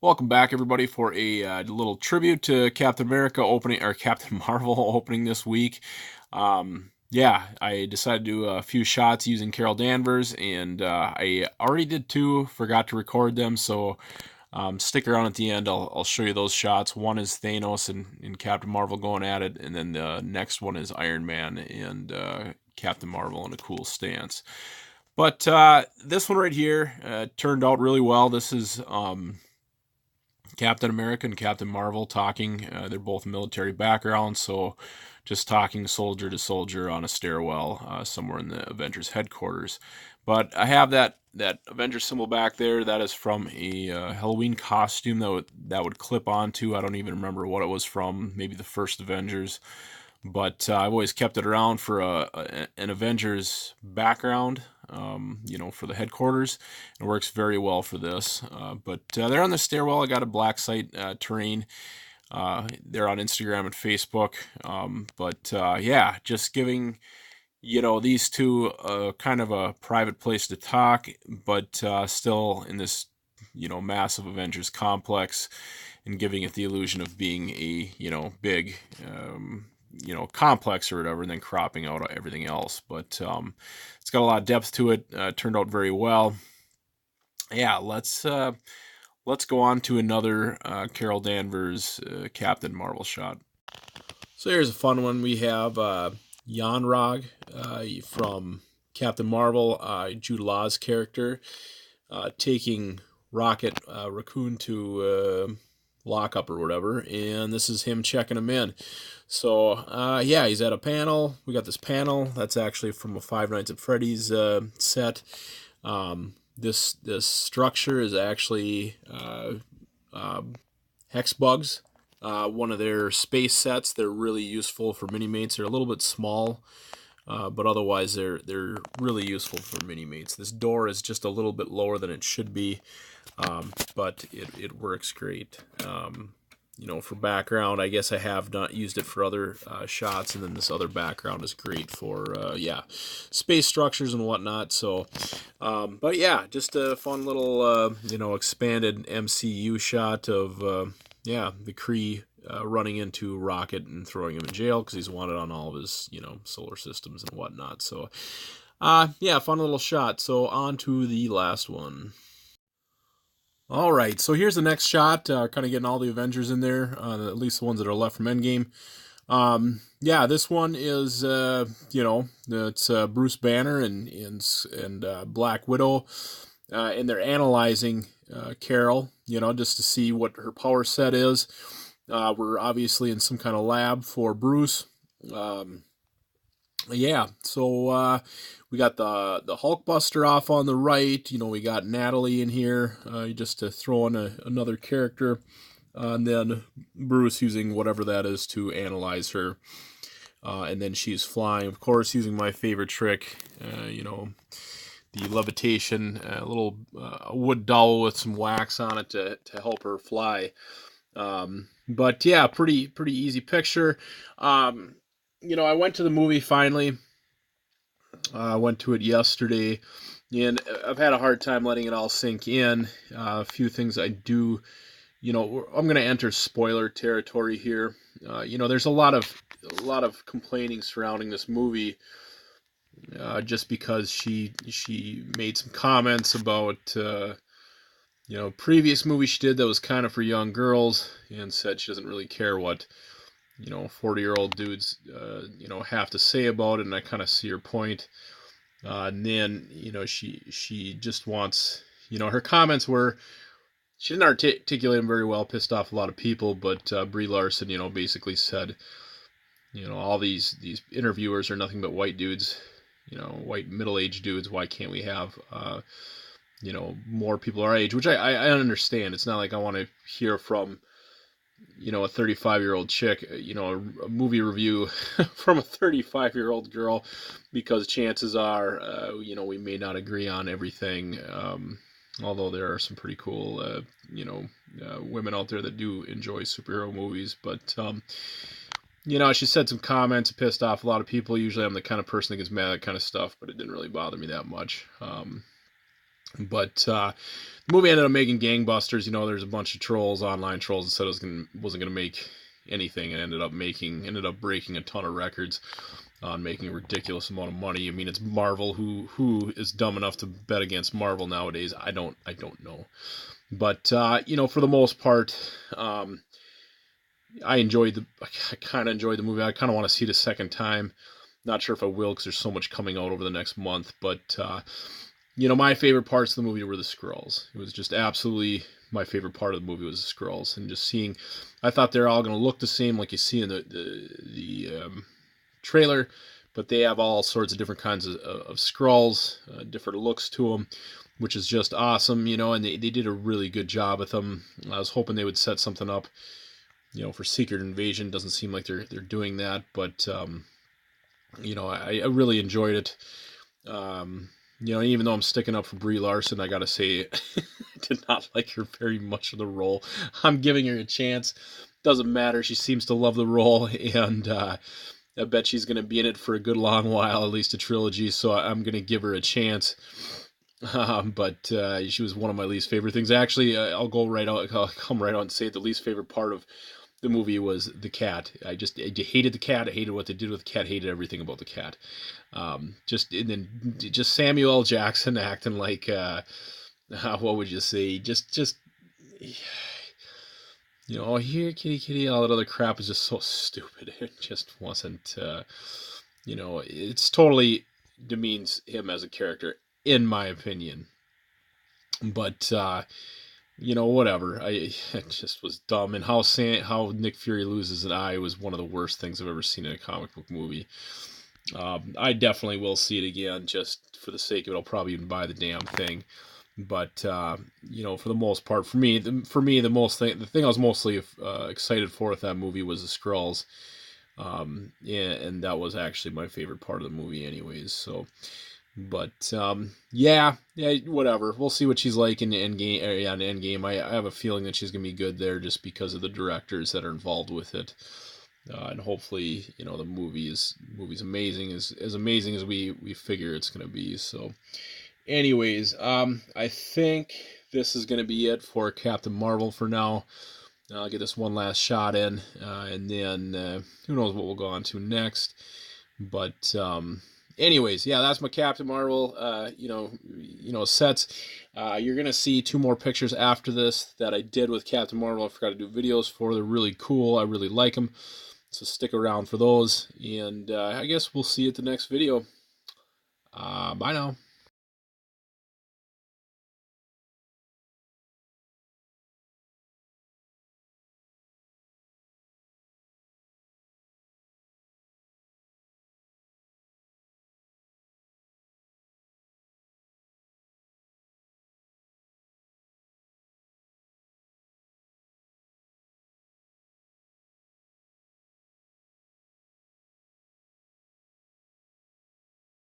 Welcome back, everybody, for a little tribute to Captain America opening or Captain Marvel opening this week. Yeah, I decided to do a few shots using Carol Danvers, and I already did two. Forgot to record them, so stick around at the end. I'll show you those shots. One is Thanos and Captain Marvel going at it, and then the next one is Iron Man and Captain Marvel in a cool stance. But this one right here turned out really well. This is Captain America and Captain Marvel talking. They're both military backgrounds, so just talking soldier to soldier on a stairwell somewhere in the Avengers headquarters. But I have that Avengers symbol back there. That is from a Halloween costume that would clip onto. I don't even remember what it was from. Maybe the first Avengers. But I've always kept it around for an Avengers background, for the headquarters. It works very well for this. But they're on the stairwell. I got a black site terrain. They're on Instagram and Facebook. Yeah, just giving these two kind of a private place to talk, but still in this massive Avengers complex, and giving it the illusion of being a big complex or whatever, and then cropping out everything else. But it's got a lot of depth to it. Turned out very well. Yeah, let's go on to another Carol Danvers Captain Marvel shot. So here's a fun one. We have Yanrog from Captain Marvel, Jude Law's character, taking Rocket Raccoon to lockup or whatever, and this is him checking him in. So yeah, he's at a panel. We got this panel that's actually from a Five Nights at Freddy's set. This structure is actually hex bugs. One of their space sets. They're really useful for mini mates. They're a little bit small, but otherwise they're really useful for mini mates. This door is just a little bit lower than it should be, but it works great. For background, I guess I have not used it for other shots, and then this other background is great for space structures and whatnot. So, but yeah, just a fun little expanded MCU shot of the Kree running into Rocket and throwing him in jail because he's wanted on all of his solar systems and whatnot. So, fun little shot. So on to the last one. All right, so here's the next shot, kind of getting all the Avengers in there, at least the ones that are left from Endgame. This one is, it's Bruce Banner and Black Widow, and they're analyzing Carol, just to see what her power set is. We're obviously in some kind of lab for Bruce. So we got the Hulkbuster off on the right. We got Natalie in here just to throw in another character. And then Bruce using whatever that is to analyze her. And then she's flying, of course, using my favorite trick, the levitation, a little wood dowel with some wax on it to help her fly. But yeah, pretty easy picture. I went to the movie finally. I went to it yesterday, and I've had a hard time letting it all sink in. A few things I do, I'm going to enter spoiler territory here. There's a lot of complaining surrounding this movie, just because she made some comments about previous movie she did that was kind of for young girls, and said she doesn't really care what 40-year-old dudes have to say about it, and I kind of see her point. And then she just wants, her comments were, she didn't articulate them very well, pissed off a lot of people, but Brie Larson basically said, all these interviewers are nothing but white dudes, white middle-aged dudes. Why can't we have more people our age? Which I understand. It's not like I want to hear from a 35-year-old chick, a movie review from a 35-year-old girl, because chances are, we may not agree on everything. Although there are some pretty cool, women out there that do enjoy superhero movies. But, she said some comments, pissed off a lot of people. Usually I'm the kind of person that gets mad at that kind of stuff, but it didn't really bother me that much. But the movie ended up making gangbusters. You know, there's a bunch of trolls, online trolls, that said it wasn't gonna make anything, and ended up breaking a ton of records on making a ridiculous amount of money. I mean, it's Marvel. Who is dumb enough to bet against Marvel nowadays? I don't know. But you know, for the most part, I kind of enjoyed the movie. I kind of want to see it a second time. Not sure if I will because there's so much coming out over the next month. But you know, my favorite parts of the movie were the Skrulls. It was just absolutely my favorite part of the movie was the Skrulls, and just seeing. I thought they're all going to look the same, like you see in the trailer, but they have all sorts of different kinds of Skrulls, different looks to them, which is just awesome, you know. And they did a really good job with them. I was hoping they would set something up, you know, for Secret Invasion. Doesn't seem like they're doing that, but you know, I really enjoyed it. You know, even though I'm sticking up for Brie Larson, I gotta say, I did not like her very much of the role. I'm giving her a chance. Doesn't matter. She seems to love the role, and I bet she's gonna be in it for a good long while, at least a trilogy. So I'm gonna give her a chance. But she was one of my least favorite things. Actually, I'll go right out. I'll come right out and say it. The least favorite part of the movie was the cat. I hated the cat. I hated what they did with the cat. Hated everything about the cat. Just and then just Samuel L. Jackson acting like what would you say? Just you know, oh here kitty kitty, all that other crap is just so stupid. It just wasn't. You know, it's totally demeans him as a character, in my opinion. But you know, whatever. It just was dumb, and how Nick Fury loses an eye was one of the worst things I've ever seen in a comic book movie. I definitely will see it again, just for the sake of it. I'll probably even buy the damn thing. But you know, for the most part, the thing I was mostly excited for with that movie was the Skrulls. Yeah, and that was actually my favorite part of the movie, anyways. So, but yeah, whatever. We'll see what she's like in the Endgame. Yeah, in the Endgame, I have a feeling that she's gonna be good there, just because of the directors that are involved with it. And hopefully, you know, the movie's amazing, as amazing as we figure it's gonna be. So, anyways, I think this is gonna be it for Captain Marvel for now. I'll get this one last shot in, and then who knows what we'll go on to next. But anyways, yeah, that's my Captain Marvel. You know, sets. You're gonna see two more pictures after this that I did with Captain Marvel. I forgot to do videos for. They're really cool. I really like them. So stick around for those. And I guess we'll see you at the next video. Bye now.